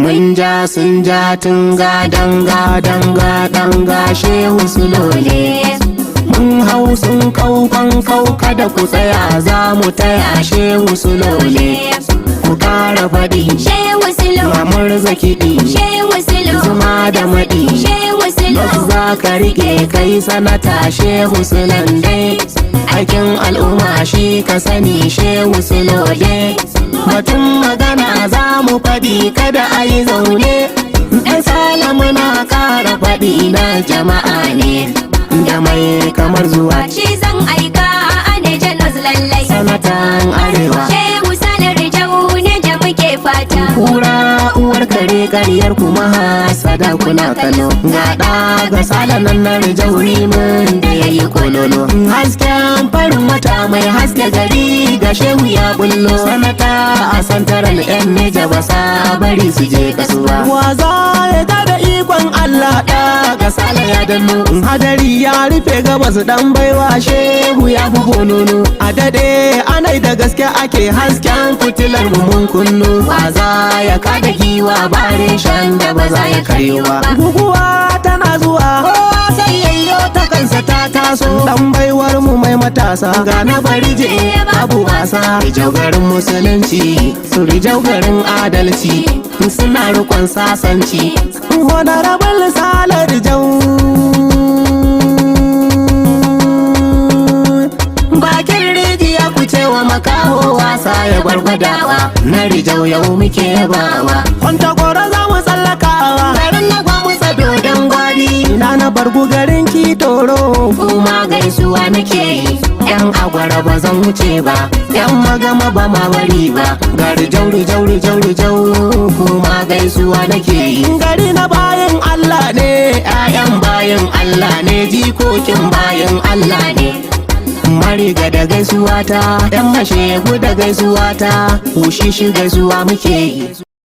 mun ja sun ja tunga danga shehu sulole. Mun hau sun kau kada ku tsaya za mu taya shehu sulole. Ku kara faɗi shehu sulo, mamar zakiɗi shehu sulo, zuma da maɗi shehu sulo, za ka rike kai sanata shehu sulan dai. Aikin al'umma shi ka sani shehu sulole. Batun magana za mu faɗi kada a yi zaune. Ɗan salamu na kara faɗi na jama'a ne da mai kamar zuwa shi zan aika a ne janos lallai. sanatan arewa. Shehu salar jau ne da muke fata. Kura uwar kare karyar kuma hasada kuna kallo. Gaɗa ga salanan na rijauri mun da ya yi kololo. Hasken farin wata mai haske gari ga shehu ya bullo. Sanata a santaral yan neja ba sa bari su je kasuwa. Waza ya tada ikon Allah ɗa ga sala ya danno. Hadari ya rufe gabas dan baiwa shehu ya fi bonono. A dade anai da gaske ake hasken fitilar mu mun kunno. Waza ya kada giwa bare shan da ba za ya karyewa. Guguwa tana zuwa kowa sai yayyo ta kansa ta taso. Dan baiwar mu mai matasa ga na bari je babu wasa. Rijau garin musulunci su rijau garin adalci suna rikon sasanci. Honorable Salar Jau bakin rijiya ku cewa makaho wasa ya gwargwadawa. Na rijau yau muke yabawa. Kwanta gora za mu tsallakawa garin na gwamutsa dodon gwari. Ina na bargu garin kitoro kuma gaisuwa nake yi. Yan agwara ba zan wuce ba, yan magama ba ma wari ba. Gari jau kuma gaisuwa nake yi. Gari na bayan Allah ne, 'ya'yan bayan Allah ne, jikokin bayan Allah ne. Mariga da gaisuwa ta, 'yan mashe da gaisuwa ta, kushishi gaisuwa muke yi.